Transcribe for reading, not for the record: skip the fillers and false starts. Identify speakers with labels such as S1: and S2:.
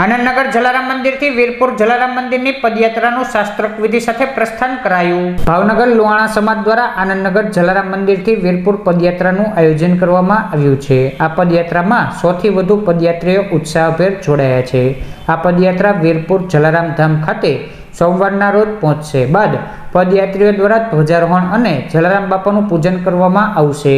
S1: આનંદનગર જલારામ મંદિરથી વીરપુર જલારામ મંદિરની પદયાત્રાનું શાસ્ત્રોક્ત વિધિ સાથે પ્રસ્થાન કરાયું। ભાવનગર લુહાણા સમાજ દ્વારા આનંદનગર જલારામ મંદિરથી વીરપુર પદયાત્રાનું આયોજન કરવામાં આવ્યું છે। આ પદયાત્રામાં 100 થી વધુ પદયાત્રીઓ ઉત્સાહભેર જોડાયા છે। આ પદયાત્રા વીરપુર જલારામ ધામ ખાતે સોમવારના રોજ પહોંચશે બાદ પદયાત્રીઓ દ્વારા ધ્વજારોહણ અને જલારામ બાપાનું પૂજન કરવામાં આવશે।